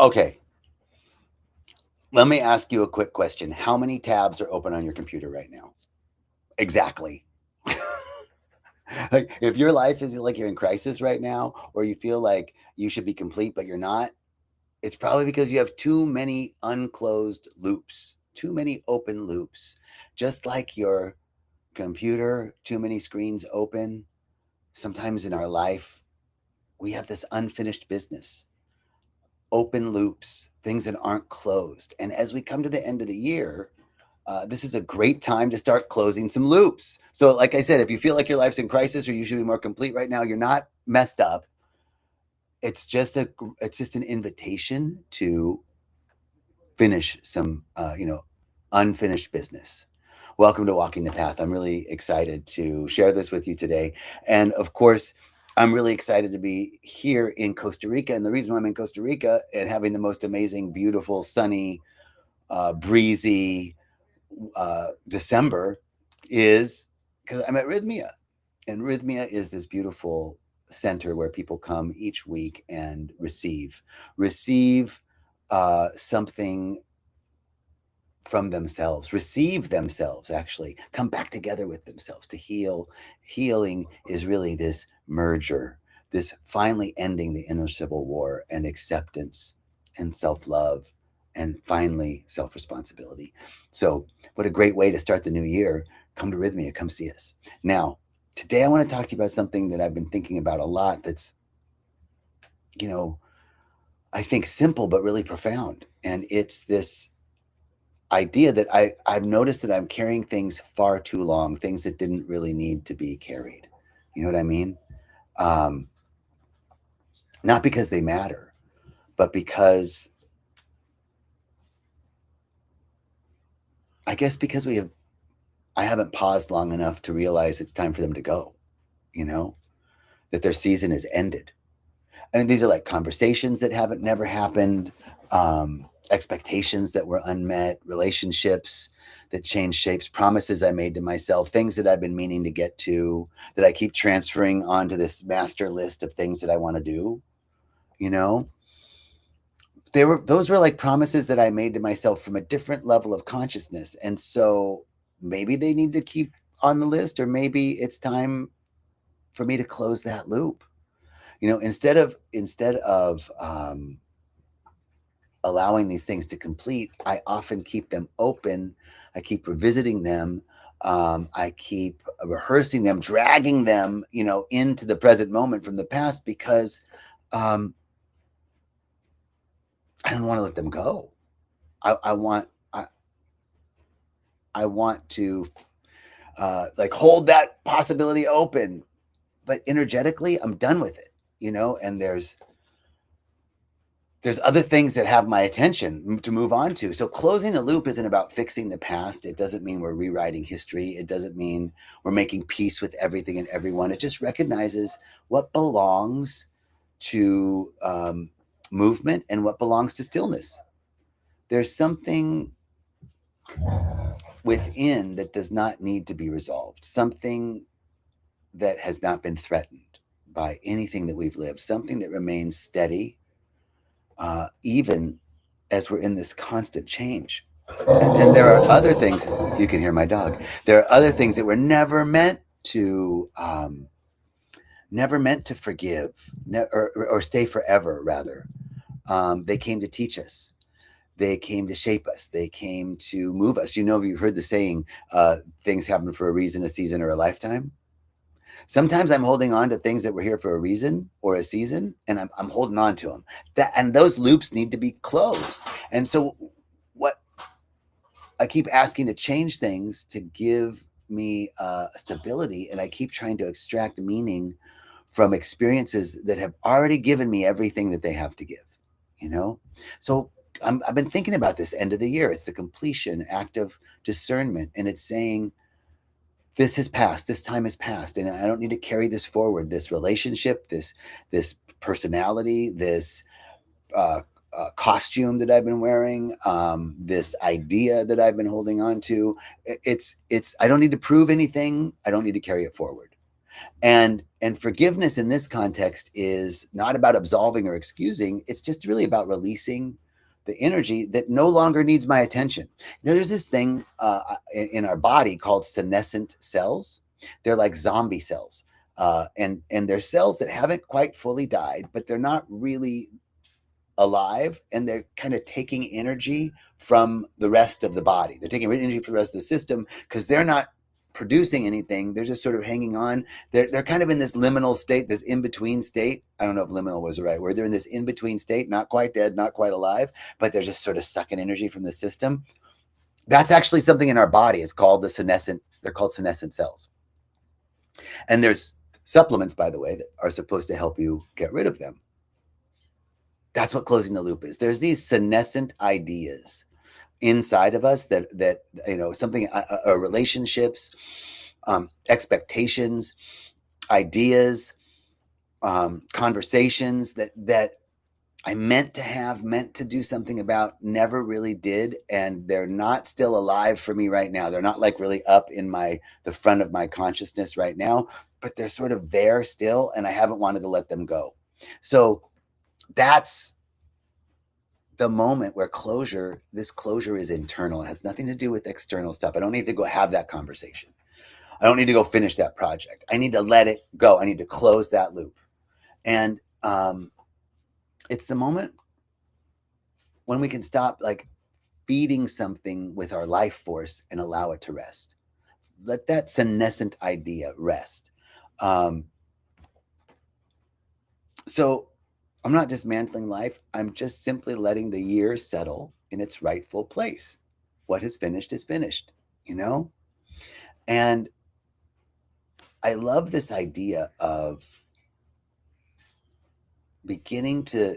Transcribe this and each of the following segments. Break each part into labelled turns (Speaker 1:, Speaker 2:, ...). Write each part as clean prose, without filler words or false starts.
Speaker 1: Okay, let me ask you a quick question. How many tabs are open on your computer right now? Exactly. Like, if your life is like you're in crisis right now, or you feel like you should be complete, but you're not, it's probably because you have too many unclosed loops, too many open loops. Just like your computer, too many screens open. Sometimes in our life, we have this unfinished business, open loops, things that aren't closed. And as we come to the end of the year, this is a great time to start closing some loops. So, like I said, if you feel like your life's in crisis or you should be more complete right now, you're not messed up. It's just an invitation to finish some unfinished business. Welcome to Walking the Path. I'm really excited to share this with you today. And of course, I'm really excited to be here in Costa Rica. And the reason why I'm in Costa Rica and having the most amazing, beautiful, sunny, breezy December is because I'm at Rythmia. And Rythmia is this beautiful center where people come each week and receive something from themselves, receive themselves, actually come back together with themselves to heal. Healing is really this merger, this finally ending the inner civil war and acceptance and self-love and finally self-responsibility. So what a great way to start the new year. Come to Rythmia, come see us. Now, today I want to talk to you about something that I've been thinking about a lot that's, I think simple but really profound. And it's this idea that I've noticed that I'm carrying things far too long, things that didn't really need to be carried. You know what I mean? Um, Not because they matter, but because I guess because I haven't paused long enough to realize it's time for them to go, you know, that their season is ended. I mean, these are like conversations that haven't never happened, expectations that were unmet, relationships that changed shapes, promises I made to myself, things that I've been meaning to get to, that I keep transferring onto this master list of things that I want to do. You know, those were like promises that I made to myself from a different level of consciousness, and so maybe they need to keep on the list, or maybe it's time for me to close that loop. Instead of allowing these things to complete, I often keep them open. I keep revisiting them. I keep rehearsing them, dragging them, into the present moment from the past because um, I don't want to let them go. I want I want to like hold that possibility open, but energetically, I'm done with it. And there's other things that have my attention to move on to. So closing the loop isn't about fixing the past. It doesn't mean we're rewriting history. It doesn't mean we're making peace with everything and everyone. It just recognizes what belongs to movement and what belongs to stillness. There's something within that does not need to be resolved, something that has not been threatened by anything that we've lived, something that remains steady, even as we're in this constant change. And there are other things, you can hear my dog. There are other things that were never meant to forgive, or stay forever, rather. They came to teach us. They came to shape us. They came to move us. You've heard the saying, things happen for a reason, a season, or a lifetime. Sometimes I'm holding on to things that were here for a reason or a season, and I'm holding on to them. And those loops need to be closed. And so what I keep asking to change things to give me stability, and I keep trying to extract meaning from experiences that have already given me everything that they have to give. So I've been thinking about this end of the year. It's the completion act of discernment, and it's saying, this has passed, this time has passed, and I don't need to carry this forward, this relationship, this personality, this costume that I've been wearing, this idea that I've been holding on to. I don't need to prove anything. I don't need to carry it forward. And forgiveness in this context is not about absolving or excusing. It's just really about releasing the energy that no longer needs my attention. There's this thing in our body called senescent cells. They're like zombie cells. And they're cells that haven't quite fully died, but they're not really alive, and they're kind of taking energy from the rest of the body. They're taking energy from the rest of the system because they're not producing anything. They're just sort of hanging on. They're kind of in this liminal state, this in-between state. I don't know if liminal was the right word. They're in this in-between state, not quite dead, not quite alive, but they're just sort of sucking energy from the system. That's actually something in our body. It's called they're called senescent cells. And there's supplements, by the way, that are supposed to help you get rid of them. That's what closing the loop is. There's these senescent ideas inside of us that something, relationships, expectations, ideas, conversations that I meant to have, meant to do something about, never really did, and they're not still alive for me right now. They're not like really up in the front of my consciousness right now, but they're sort of there still, and I haven't wanted to let them go. So that's the moment where this closure is internal. It has nothing to do with external stuff. I don't need to go have that conversation. I don't need to go finish that project. I need to let it go. I need to close that loop. And it's the moment when we can stop like feeding something with our life force and allow it to rest. Let that senescent idea rest. So I'm not dismantling life. I'm just simply letting the year settle in its rightful place. What is finished is finished, And I love this idea of beginning to,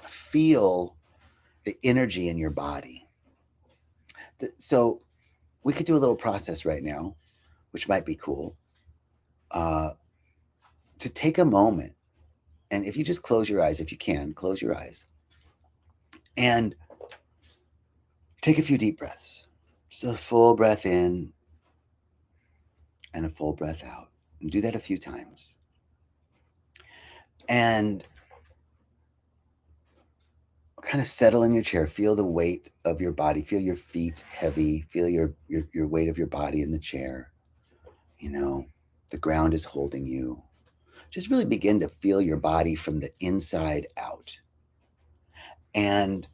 Speaker 1: feel the energy in your body. So we could do a little process right now, which might be cool, to take a moment. And if you just close your eyes, if you can, close your eyes and take a few deep breaths. Just a full breath in and a full breath out. And do that a few times. And kind of settle in your chair. Feel the weight of your body. Feel your feet heavy. Feel your weight of your body in the chair. The ground is holding you. Just really begin to feel your body from the inside out. And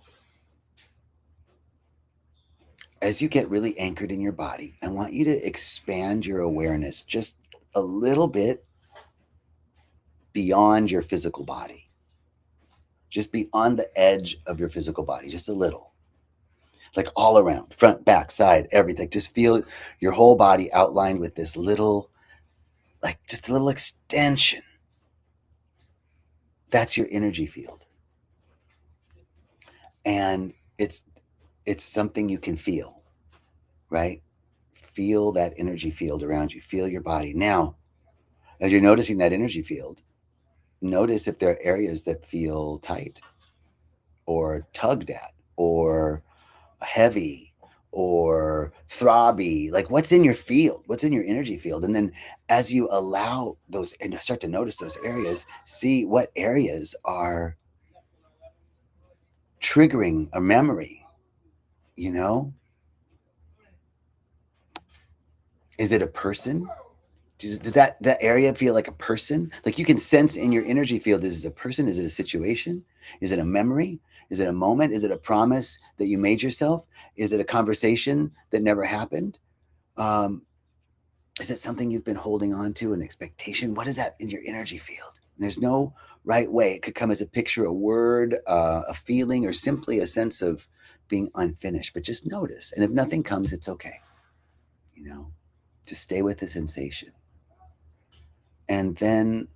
Speaker 1: as you get really anchored in your body, I want you to expand your awareness just a little bit beyond your physical body. Just beyond the edge of your physical body, just a little. Like all around, front, back, side, everything. Just feel your whole body outlined with this little, like just a little extension. That's your energy field. And it's something you can feel, right? Feel that energy field around you. Feel your body. Now, as you're noticing that energy field, notice if there are areas that feel tight or tugged at or heavy or throbby. Like what's in your field? What's in your energy field? And then as you allow those and start to notice those areas, see what areas are triggering a memory, Is it a person? Does that area feel like a person? Like you can sense in your energy field, is it a person? Is it a situation? Is it a memory? Is it a moment? Is it a promise that you made yourself? Is it a conversation that never happened? Is it something you've been holding on to, an expectation? What is that in your energy field? And there's no right way. It could come as a picture, a word, a feeling, or simply a sense of being unfinished. But just notice. And if nothing comes, it's okay. Just stay with the sensation. And then,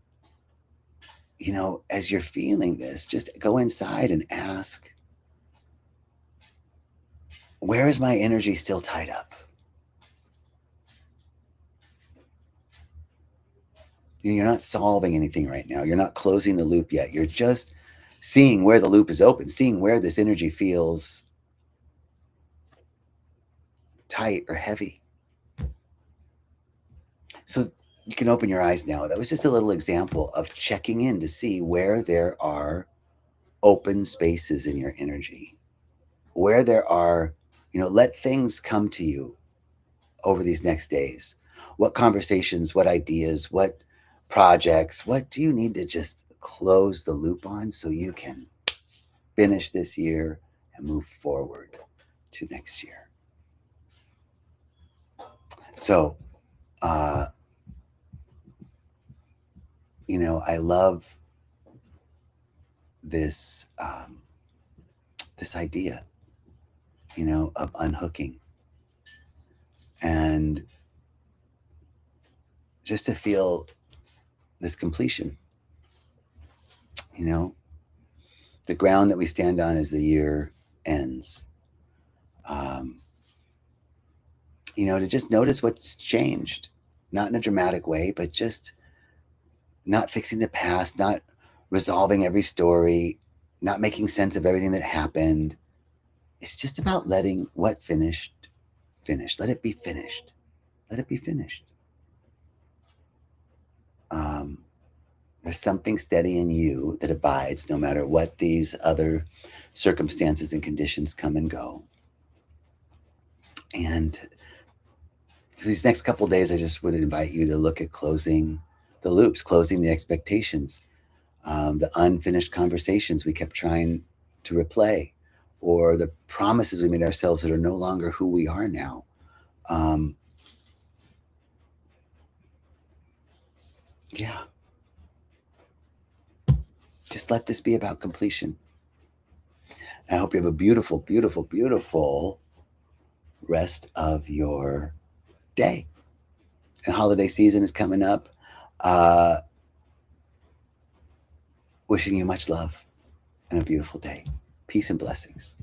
Speaker 1: as you're feeling this, just go inside and ask, where is my energy still tied up? You're not solving anything right now. You're not closing the loop yet. You're just seeing where the loop is open, seeing where this energy feels tight or heavy. So you can open your eyes now. That was just a little example of checking in to see where there are open spaces in your energy, where there are, let things come to you over these next days. What conversations, what ideas, what projects, what do you need to just close the loop on so you can finish this year and move forward to next year? So, uh, I love this this idea, of unhooking and just to feel this completion. You know, the ground that we stand on as the year ends. Um, to just notice what's changed, not in a dramatic way, but just not fixing the past, not resolving every story, not making sense of everything that happened. It's just about letting what finished finish. Let it be finished. Let it be finished. Um, there's something steady in you that abides no matter what these other circumstances and conditions come and go. And for these next couple of days, I just would invite you to look at closing the loops, closing the expectations, the unfinished conversations we kept trying to replay, or the promises we made ourselves that are no longer who we are now. Um, yeah, just let this be about completion. I hope you have a beautiful, beautiful, beautiful rest of your day. And holiday season is coming up. Uh, Wishing you much love and a beautiful day. Peace and blessings.